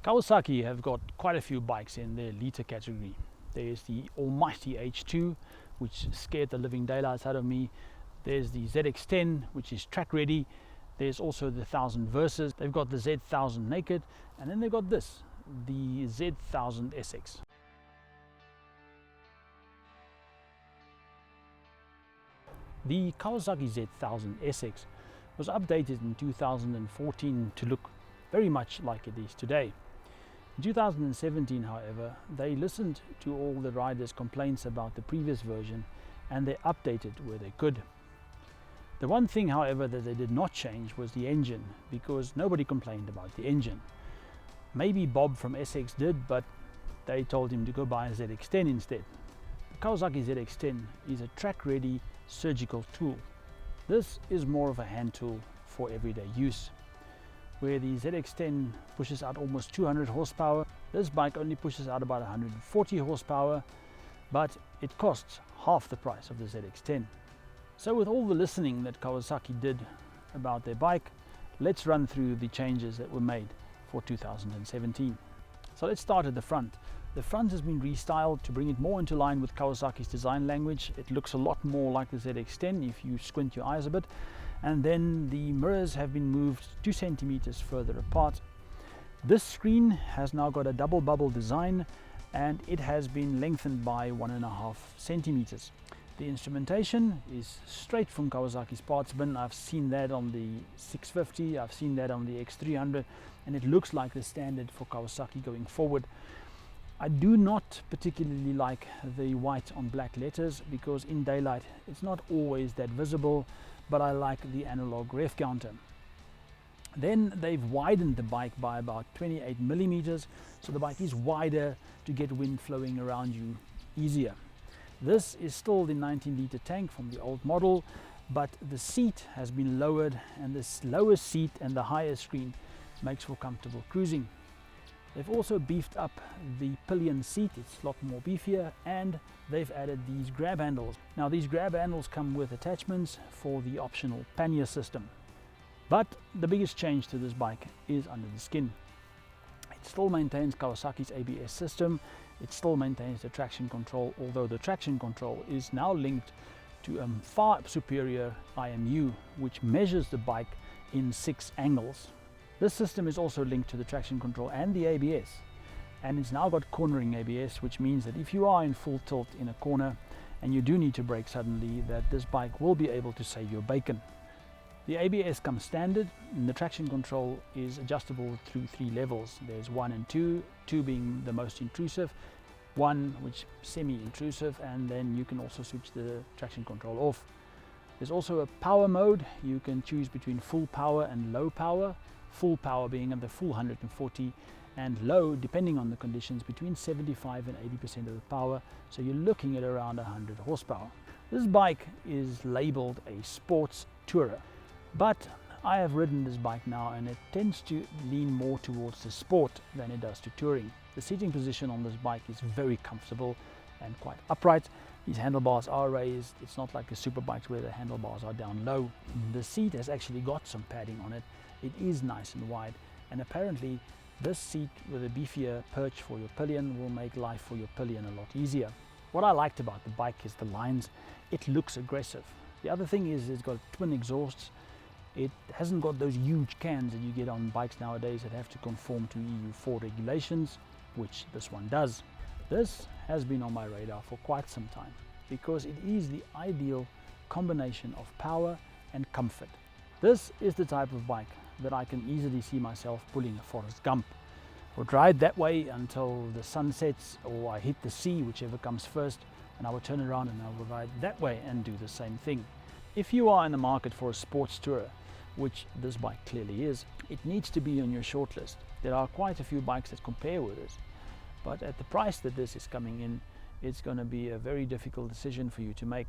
Kawasaki have got quite a few bikes in their liter category. There's the almighty H2, which scared the living daylights out of me. There's the ZX10, which is track ready. There's also the 1000 Versus. They've got the Z1000 Naked, and then they've got this, the Z1000 SX. The Kawasaki Z1000 SX was updated in 2014 to look very much like it is today. In 2017, however, they listened to all the riders' complaints about the previous version and they updated where they could. The one thing, however, that they did not change was the engine, because nobody complained about the engine. Maybe Bob from SX did, but they told him to go buy a ZX10 instead. The Kawasaki ZX10 is a track-ready surgical tool. This is more of a hand tool for everyday use. Where the ZX10 pushes out almost 200 horsepower, this bike only pushes out about 140 horsepower, but it costs half the price of the ZX10. So with all the listening that Kawasaki did about their bike, let's run through the changes that were made for 2017. So let's start at the front. The front has been restyled to bring it more into line with Kawasaki's design language. It looks a lot more like the ZX10 if you squint your eyes a bit. And then the mirrors have been moved 2 centimeters further apart. This screen has now got a double bubble design and it has been lengthened by 1.5 centimeters. The instrumentation is straight from Kawasaki's parts bin. I've seen that on the 650, I've seen that on the X300, and it looks like the standard for Kawasaki going forward. I do not particularly like the white on black letters because in daylight it's not always that visible, but I like the analog ref counter. Then they've widened the bike by about 28 millimeters, so the bike is wider to get wind flowing around you easier. This is still the 19-liter tank from the old model, but the seat has been lowered, and this lower seat and the higher screen makes for comfortable cruising. They've also beefed up the pillion seat, it's a lot more beefier, and they've added these grab handles. Now these grab handles come with attachments for the optional pannier system. But the biggest change to this bike is under the skin. It still maintains Kawasaki's ABS system, it still maintains the traction control, although the traction control is now linked to a far superior IMU, which measures the bike in 6 angles. This system is also linked to the traction control and the ABS, and it's now got cornering ABS, which means that if you are in full tilt in a corner and you do need to brake suddenly, that this bike will be able to save your bacon. The ABS comes standard, and the traction control is adjustable through 3 levels. There's 1 and 2, 2 being the most intrusive, 1 which semi-intrusive, and then you can also switch the traction control off. There's also a power mode. You can choose between full power and low power. Full power being at the full 140, and low, depending on the conditions, between 75 and 80% of the power, so you're looking at around 100 horsepower. This bike is labeled a sports tourer, but I have ridden this bike now and it tends to lean more towards the sport than it does to touring. The seating position on this bike is very comfortable and quite upright. These handlebars are raised. It's not like the super bikes where the handlebars are down low. The seat has actually got some padding on it. It is nice and wide, and apparently this seat with a beefier perch for your pillion will make life for your pillion a lot easier. What I liked about the bike is the lines. It looks aggressive. The other thing is it's got twin exhausts. It hasn't got those huge cans that you get on bikes nowadays that have to conform to EU4 regulations, which this one does. This has been on my radar for quite some time because it is the ideal combination of power and comfort. This is the type of bike that I can easily see myself pulling a Forrest Gump. I would ride that way until the sun sets, or I hit the sea, whichever comes first, and I would turn around and I would ride that way and do the same thing. If you are in the market for a sports tourer, which this bike clearly is, it needs to be on your shortlist. There are quite a few bikes that compare with this, but at the price that this is coming in, it's going to be a very difficult decision for you to make.